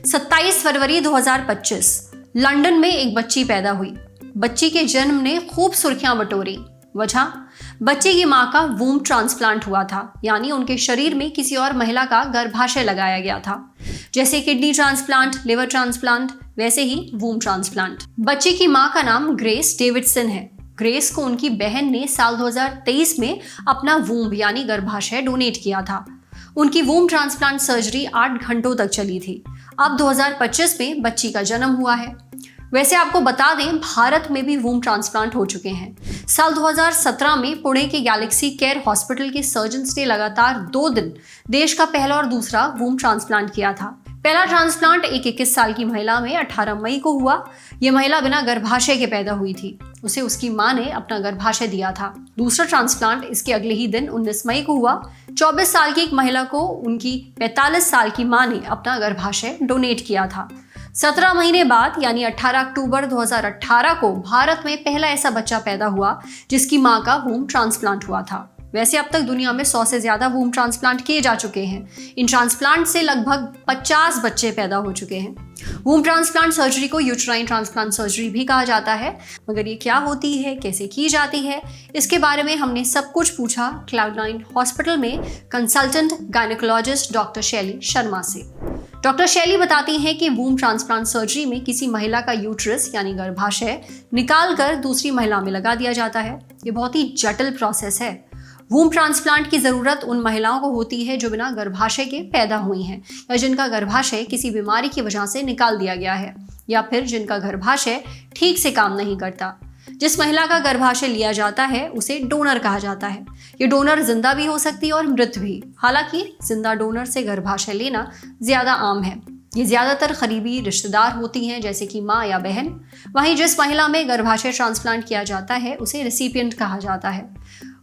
27 फरवरी 2025 London में एक बच्ची पैदा हुई। बच्ची के जन्म ने खूब सुर्खियां बटोरी। वजह, बच्चे की मां का वूम्ब ट्रांसप्लांट हुआ था, यानी उनके शरीर में किसी और महिला का गर्भाशय लगाया गया था। जैसे किडनी ट्रांसप्लांट, लिवर ट्रांसप्लांट, वैसे ही वूम्ब ट्रांसप्लांट। बच्ची की मां का नाम ग्रेस डेविडसन है। ग्रेस को उनकी बहन ने साल 2023 में अपना वूम्ब यानी गर्भाशय डोनेट किया था। उनकी वूम्ब ट्रांसप्लांट सर्जरी 8 घंटों तक चली थी। अब 2025 में बच्ची का जन्म हुआ है। वैसे आपको बता दें, भारत में भी वूम्ब ट्रांसप्लांट हो चुके हैं। साल 2017 में पुणे के गैलेक्सी केयर हॉस्पिटल के सर्जन्स ने लगातार 2 दिन देश का पहला और दूसरा वूम्ब ट्रांसप्लांट किया था। पहला ट्रांसप्लांट एक 21 साल की महिला में 18 मई को हुआ। ये महिला बिना गर्भाशय के पैदा हुई थी। उसे उसकी मां ने अपना गर्भाशय दिया था। दूसरा ट्रांसप्लांट इसके अगले ही दिन 19 मई को हुआ। 24 साल की एक महिला को उनकी 45 साल की मां ने अपना गर्भाशय डोनेट किया था। 17 महीने बाद यानी 18 अक्टूबर 2018 को भारत में पहला ऐसा बच्चा पैदा हुआ जिसकी मां का वूम्ब ट्रांसप्लांट हुआ था। वैसे अब तक दुनिया में 100 से ज्यादा वूम्ब ट्रांसप्लांट किए जा चुके हैं। इन ट्रांसप्लांट से लगभग 50 बच्चे पैदा हो चुके हैं। वूम्ब ट्रांसप्लांट सर्जरी को यूट्राइन ट्रांसप्लांट सर्जरी भी कहा जाता है। मगर ये क्या होती है, कैसे की जाती है, इसके बारे में हमने सब कुछ पूछा क्लाउड9 हॉस्पिटल में कंसल्टेंट गायनेकोलॉजिस्ट डॉक्टर शैली शर्मा से। डॉक्टर शैली बताती हैं कि वूम्ब ट्रांसप्लांट सर्जरी में किसी महिला का यूट्रस यानी गर्भाशय निकाल कर दूसरी महिला में लगा दिया जाता है। ये बहुत ही जटिल प्रोसेस है। वूम्ब ट्रांसप्लांट की जरूरत उन महिलाओं को होती है जो बिना गर्भाशय के पैदा हुई हैं, या जिनका गर्भाशय किसी बीमारी की वजह से निकाल दिया गया है, या फिर जिनका गर्भाशय ठीक से काम नहीं करता। जिस महिला का गर्भाशय लिया जाता है उसे डोनर कहा जाता है। ये डोनर जिंदा भी हो सकती है और मृत भी। हालांकि जिंदा डोनर से गर्भाशय लेना ज्यादा आम है। ये ज्यादातर करीबी रिश्तेदार होती हैं, जैसे कि माँ या बहन। वहीं जिस महिला में गर्भाशय ट्रांसप्लांट किया जाता है उसे रेसिपिएंट कहा जाता है।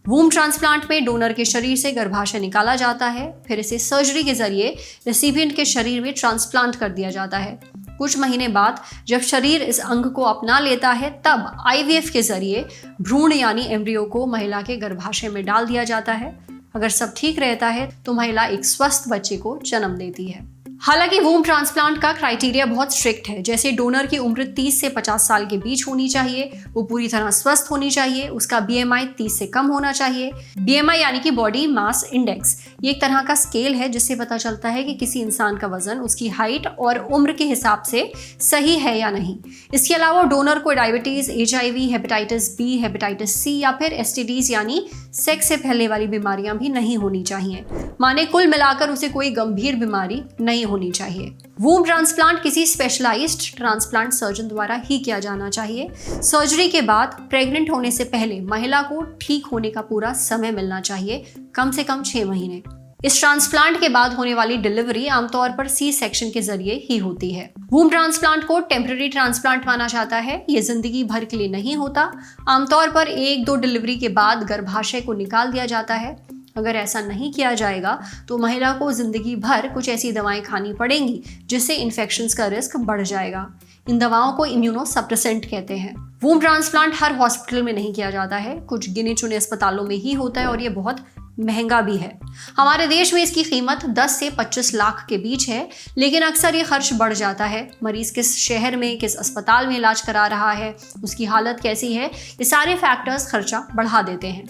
वूम्ब ट्रांसप्लांट में डोनर के शरीर से गर्भाशय निकाला जाता है, फिर इसे सर्जरी के जरिए रेसिपिएंट के शरीर में ट्रांसप्लांट कर दिया जाता है। कुछ महीने बाद जब शरीर इस अंग को अपना लेता है तब IVF के जरिए भ्रूण यानी एम्ब्रियो को महिला के गर्भाशय में डाल दिया जाता है। अगर सब ठीक रहता है तो महिला एक स्वस्थ बच्चे को जन्म देती है। हालांकि वूम्ब ट्रांसप्लांट का क्राइटेरिया बहुत स्ट्रिक्ट है। जैसे डोनर की उम्र 30 से 50 साल के बीच होनी चाहिए, वो पूरी तरह स्वस्थ होनी चाहिए, उसका BMI 30 से कम होना चाहिए। BMI यानी कि बॉडी मास इंडेक्स, ये एक तरह का स्केल है जिससे पता चलता है कि किसी इंसान का वजन उसकी हाइट और उम्र के हिसाब से सही है या नहीं। इसके अलावा डोनर को diabetes, HIV, hepatitis B, hepatitis C या फिर STDs यानी सेक्स से फैलने वाली बीमारियां भी नहीं होनी चाहिए। माने कुल मिलाकर उसे कोई गंभीर बीमारी नहीं होनी चाहिए। वूम्ब ट्रांसप्लांट किसी स्पेशलाइज्ड ट्रांसप्लांट सर्जन द्वारा ही किया जाना चाहिए। सर्जरी के बाद प्रेग्नेंट होने से पहले महिला को ठीक होने का पूरा समय मिलना चाहिए, कम से कम 6 महीने। इस ट्रांसप्लांट के बाद होने वाली डिलीवरी आमतौर पर C-सेक्शन के जरिए ही होती है। वूम्ब ट्रांसप्लांट को टेम्पररी ट्रांसप्लांट माना जाता है। ये जिंदगी भर के लिए नहीं होता। आमतौर पर 1-2 डिलीवरी के बाद गर्भाशय को निकाल दिया जाता है। अगर ऐसा नहीं किया जाएगा तो महिला को जिंदगी भर कुछ ऐसी दवाएं खानी पड़ेंगी जिससे इन्फेक्शंस का रिस्क बढ़ जाएगा। इन दवाओं को इम्यूनोसप्रेसेंट कहते हैं। वूम्ब ट्रांसप्लांट हर हॉस्पिटल में नहीं किया जाता है, कुछ गिने चुने अस्पतालों में ही होता है और ये बहुत महंगा भी है। हमारे देश में इसकी कीमत 10 से 25 लाख के बीच है, लेकिन अक्सर ये खर्च बढ़ जाता है। मरीज किस शहर में, किस अस्पताल में इलाज करा रहा है, उसकी हालत कैसी है, ये सारे फैक्टर्स खर्चा बढ़ा देते हैं।